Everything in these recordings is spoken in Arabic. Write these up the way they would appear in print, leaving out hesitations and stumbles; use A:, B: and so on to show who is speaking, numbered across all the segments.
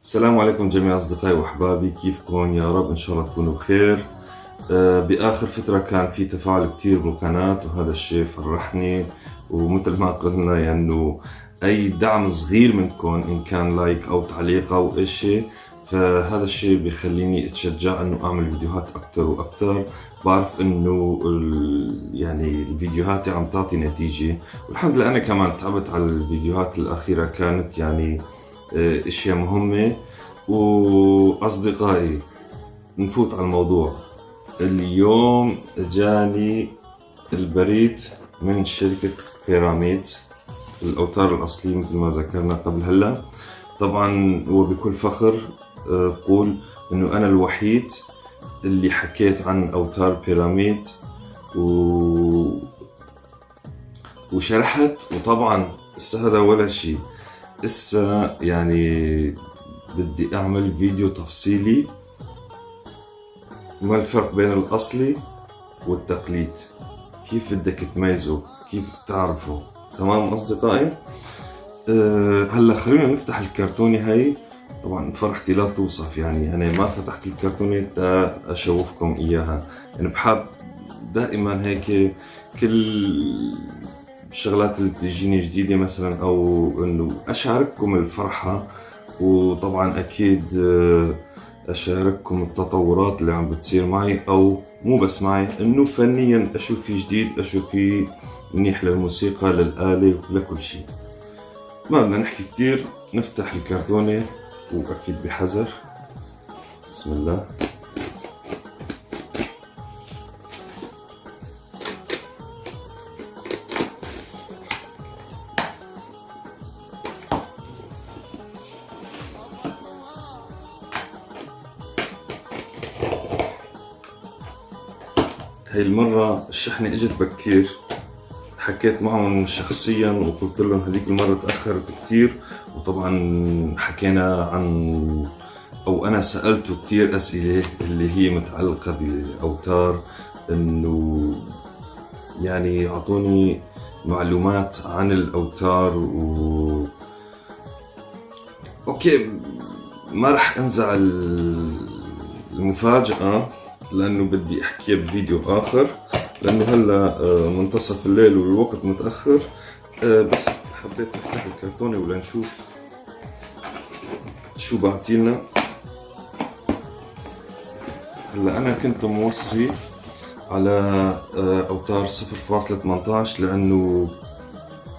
A: السلام عليكم جميع أصدقائي وأحبابي، كيفكم؟ يا رب إن شاء الله تكونوا بخير. بآخر فترة كان في تفاعل كتير بالقناة وهذا الشيء فرحني، ومثل ما قلنا يعني إنه أي دعم صغير منكم إن كان لايك أو تعليق أو إشي، فهذا الشيء بيخليني أتشجع إنه أعمل فيديوهات أكتر وأكتر. بعرف إنه يعني الفيديوهات عم تعطي نتيجة، والحمد لله أنا كمان تعبت على الفيديوهات الأخيرة، كانت يعني اشياء مهمة. واصدقائي نفوت على الموضوع. اليوم جاني البريد من شركة بيراميد الأوتار الأصلية مثل ما ذكرنا قبل هلا. طبعا وبكل فخر بقول إنه أنا الوحيد اللي حكيت عن أوتار بيراميد وشرحت. وطبعا لسه هذا ولا شيء، لسه يعني بدي أعمل فيديو تفصيلي ما الفرق بين الأصلي والتقليد، كيف بدك تميزه، كيف تعرفه. تمام أصدقائي؟ هلا خلينا نفتح الكرتونة هاي. طبعا فرحتي لا توصف، يعني أنا ما فتحت الكرتونة تا أشوفكم إياها، يعني بحب دائما هيك كل الشغلات اللي بتجيني جديدة مثلا، أو إنه أشارككم الفرحة. وطبعا أكيد أشارككم التطورات اللي عم بتصير معي، أو مو بس معي، إنه فنيا أشوف في جديد، أشوف في منيح للموسيقى، للآلة، لكل شيء. ما بدنا نحكي كتير، نفتح الكرتونة وأكيد بحذر. بسم الله. هاي المرة الشحنة اجت بكير، حكيت معهم شخصيا وقلت لهم هذيك المرة تأخرت كتير. وطبعا حكينا عن، أو أنا سألته كتير أسئلة اللي هي متعلقة بالأوتار، إنه يعني أعطوني معلومات عن الأوتار أوكي. ما رح أنزع المفاجأة لأنه بدي أحكيها بفيديو آخر، لأنه هلا منتصف الليل والوقت متأخر. بس حبيت أفتح الكرتونة ولنشوف شو بعتيلنا. هلا أنا كنت موصي على أوتار 0.18 لأنه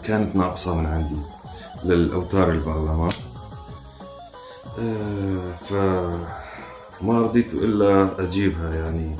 A: كانت ناقصة من عندي للأوتار البعلمة. فما رضيت إلا أجيبها يعني،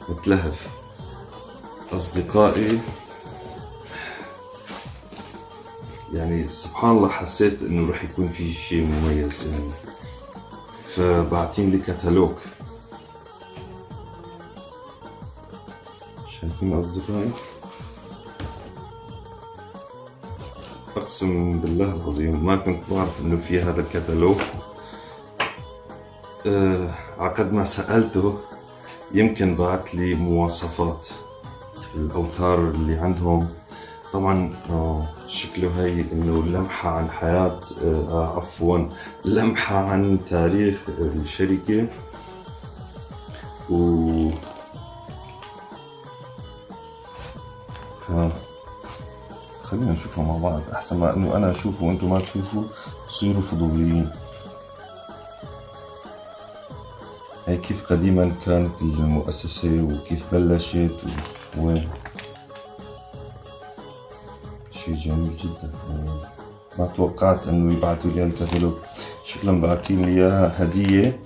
A: متلهف أصدقائي. يعني سبحان الله حسيت إنه رح يكون في شيء مميز يعني، فبعتين لي كتالوج. شايفين أصدقائي؟ أقسم بالله العظيم ما كنت بعرف إنه في هذا الكتالوج. عقد ما سألته يمكن بعت لي مواصفات الأوتار اللي عندهم. طبعا شكله هي إنه لمحة عن حياة، عفوا لمحة عن تاريخ الشركة. و خلينا نشوفها مع بعض أحسن ما إنه أنا أشوفه وأنتم ما تشوفوا تصيروا فضوليين. هي كيف قديما كانت المؤسسة وكيف بلشت وين. شيء جميل جدا يعني، ما توقعت انه يبعثوا لي الكتالوج. شكلهم باعتين لي اياها هدية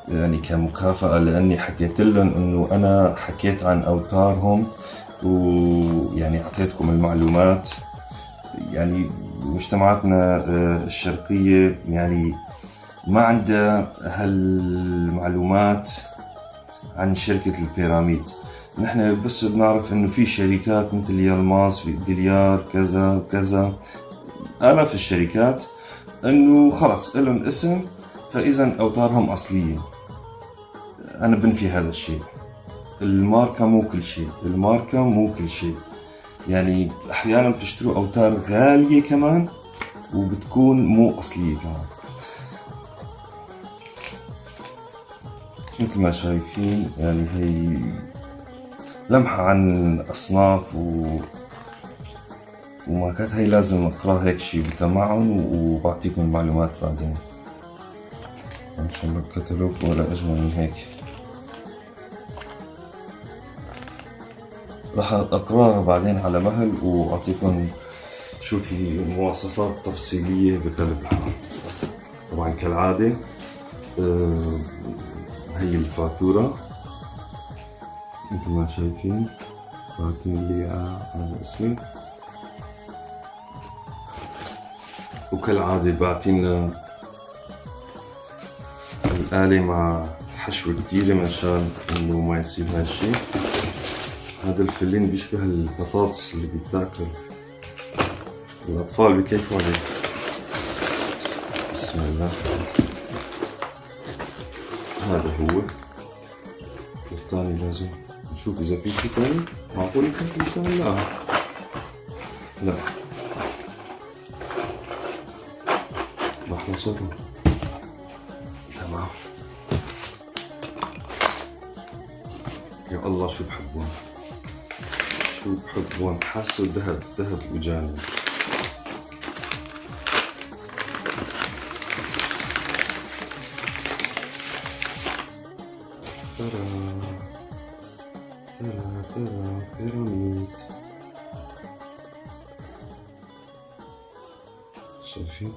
A: يعني كمكافأة، لاني حكيت لهم انه انا حكيت عن اوتارهم ويعني اعطيتكم المعلومات. يعني مجتمعاتنا الشرقية يعني ما عندها هالمعلومات عن شركة البيراميد. نحن بس بنعرف انه في شركات مثل يلماس، في ديليار، كذا وكذا، آلاف الشركات، انه خلص لهم اسم، فاذا اوتارهم اصلية. انا بنفي هذا الشيء. الماركة مو كل شيء، الماركة مو كل شيء. يعني احيانا بتشتروا اوتار غالية كمان وبتكون مو أصلية كمان. مثل ما شايفين يعني هي لمحة عن أصناف وماركات. هي لازم أقرأ هيك شي بتمعن وبعطيكم المعلومات بعدين. إن شاء الله الكتالوج ولا أجمل من هيك. راح أقرأها بعدين على مهل وأعطيكم شو في مواصفات تفصيلية بقلب الحال. طبعا كالعادة هي الفاتورة مثل ما شايفين، باعتين لي على اسمي، وكالعادة باعتين لنا الآلة مع حشوة كتيرة مشان إنه ما يصير هالشي. هذا الفلين بيشبه البطاطس اللي بيتاكل، الأطفال بكيفوا عليه. بسم الله. هذا هو الثاني. لازم نشوف إذا في شي تاني. معقول يكون في تاني؟ لا لا، راح نصبه. تمام. يا الله شو بحبون، شو بحبون، حاسه ذهب ذهب وجاني. ترى بيراميد، شايفين؟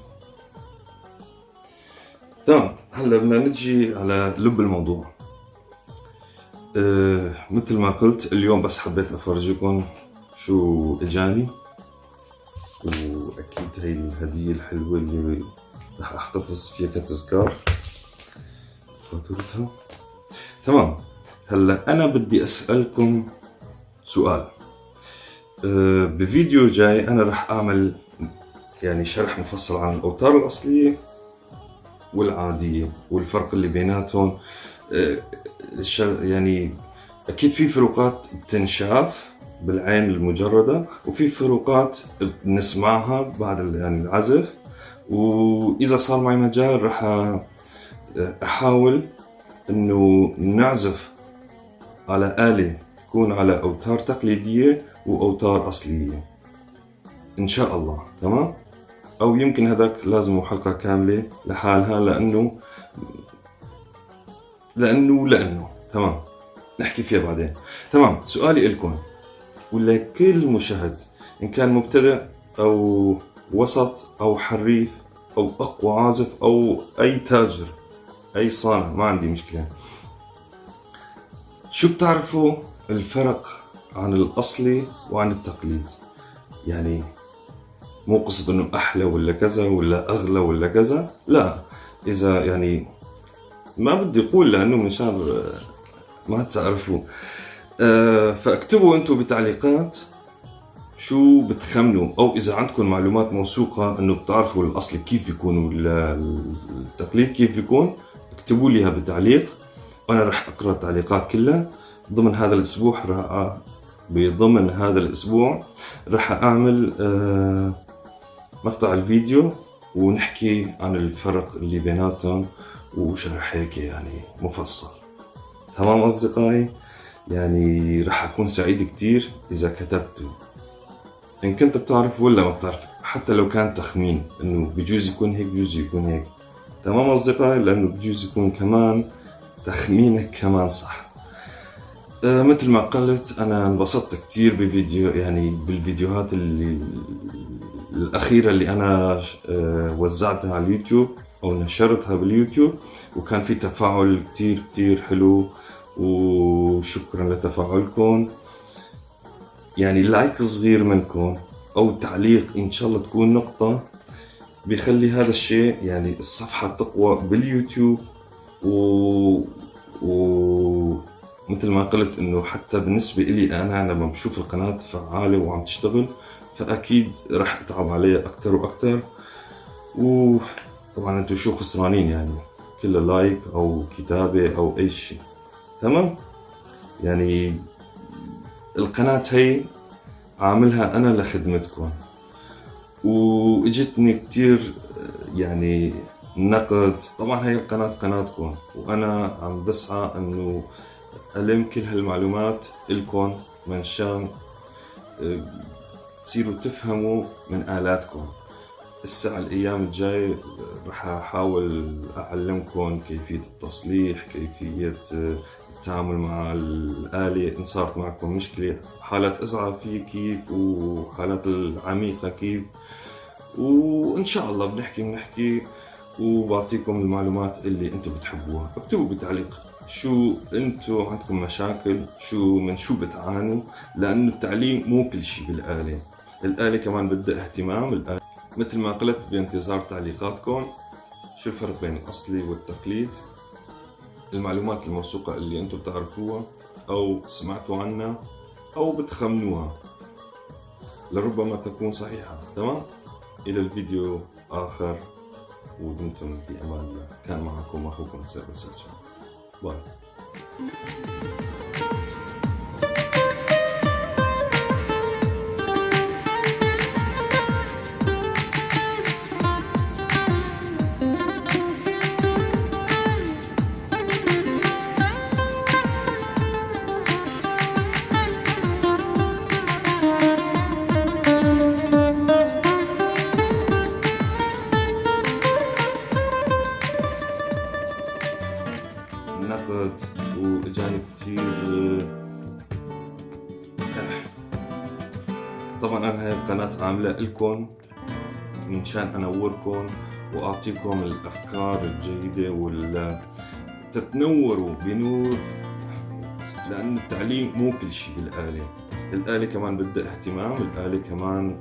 A: تمام. هلا بدنا نجي على لب الموضوع. مثل ما قلت اليوم بس حبيت افرجيكم شو اجاني، واكيد هي الهدية الحلوة اللي رح احتفظ فيها كتذكار، فاتورتها. تمام. هلا انا بدي اسألكم سؤال. بفيديو جاي انا رح اعمل يعني شرح مفصل عن الاوتار الاصلية والعادية والفرق اللي بيناتهم. يعني أكيد في فروقات بتنشاف بالعين المجردة، وفي فروقات بنسمعها بعد يعني العزف. وإذا صار معي مجال رح أحاول إنه نعزف على آلة تكون على أوتار تقليدية وأوتار أصلية إن شاء الله. تمام؟ أو يمكن هذاك لازم حلقة كاملة لحالها لأنه تمام نحكي فيها بعدين. تمام. سؤالي إلكم ولا كل مشاهد، إن كان مبتدئ أو وسط أو حريف أو أقوى عازف أو أي تاجر أي صانع، ما عندي مشكلة، شو بتعرفوا الفرق عن الأصلي وعن التقليد؟ يعني مو قصة إنه أحلى ولا كذا ولا أغلى ولا كذا، لا. إذا يعني ما بدي أقول لأنه مشان ما تعرفوا، فاكتبوا أنتوا بتعليقات شو بتخمنوا، أو إذا عندكم معلومات موثوقة إنه بتعرفوا الأصل كيف يكون ولا التقليد كيف يكون، اكتبوا لي بالتعليق وأنا رح أقرأ التعليقات كلها. ضمن هذا الأسبوع رح أعمل مقطع الفيديو ونحكي عن الفرق اللي بيناتهم وشرح هيك يعني مفصل. تمام أصدقائي؟ يعني رح أكون سعيد كتير إذا كتبتوا إن كنت بتعرف ولا ما بتعرف، حتى لو كان تخمين إنه بجوز يكون هيك بجوز يكون هيك. تمام أصدقائي؟ لأنه بجوز يكون كمان تخمينك كمان صح. مثل ما قلت أنا انبسطت كتير بالفيديوهات الأخيرة اللي أنا وزعتها على اليوتيوب أو نشرتها باليوتيوب، وكان في تفاعل كتير كتير حلو، وشكرا لتفاعلكم. يعني لايك صغير منكم أو تعليق إن شاء الله تكون نقطة بيخلي هذا الشيء يعني الصفحة تقوى باليوتيوب. مثل ما قلت إنه حتى بالنسبة إلي أنا لما بشوف القناة فعالة وعم تشتغل فأكيد رح أتعب عليها أكتر وأكتر. وطبعا أنتوا شو خسرانين يعني كل لايك أو كتابة أو أي شيء. تمام؟ يعني القناة هي عاملها أنا لخدمتكم، واجتني كتير يعني نقد. طبعا هاي القناة قناتكم، وانا عم بسعى انه ألم كل هالمعلومات إلكم من شان تصيروا تفهموا من آلاتكم. الساعة الأيام الجاي رح أحاول أعلمكم كيفية التصليح، كيفية التعامل مع الآلة إن صارت معكم مشكلة، حالات إزعاج فيه كيف، وحالات العميقة كيف، وإن شاء الله بنحكي وبعطيكم المعلومات اللي أنتم بتحبوها. اكتبوا بالتعليق شو أنتم عندكم مشاكل، من شو بتعانوا، لأنه التعليم مو كل شي بالآلة. الآلة كمان بدها اهتمام. الآلة مثل ما قلت بانتظار تعليقاتكم. شو الفرق بين الأصلي والتقليد؟ المعلومات الموثوقة اللي أنتم بتعرفوها أو سمعتوا عنها أو بتخمنوها لربما تكون صحيحة. تمام؟ إلى الفيديو آخر، ودمتم بأمان الله. كان معكم أخوكم سيرفر سيرشن. باي. نقد واجاني كتير. طبعا انا هاي القناة عاملة لكم من شان انوركم واعطيكم الافكار الجيدة تتنوروا بنور، لأن التعليم مو كل شيء بالآلة. الآلة كمان بدها اهتمام. الآلة كمان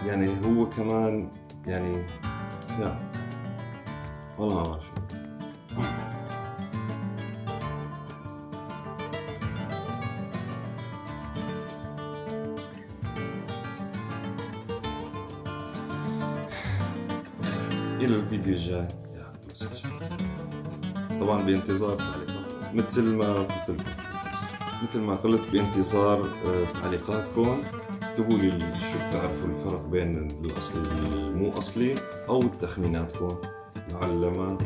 A: يعني هو كمان يعني والله ما بعرف. إلى الفيديو الجاي. طبعا بانتظار تعليقاتكم مثل ما قلت بانتظار تعليقاتكم. اكتبوا لي شو بتعرفوا الفرق بين الأصلي والمو أصلي، أو تخميناتكم لعلما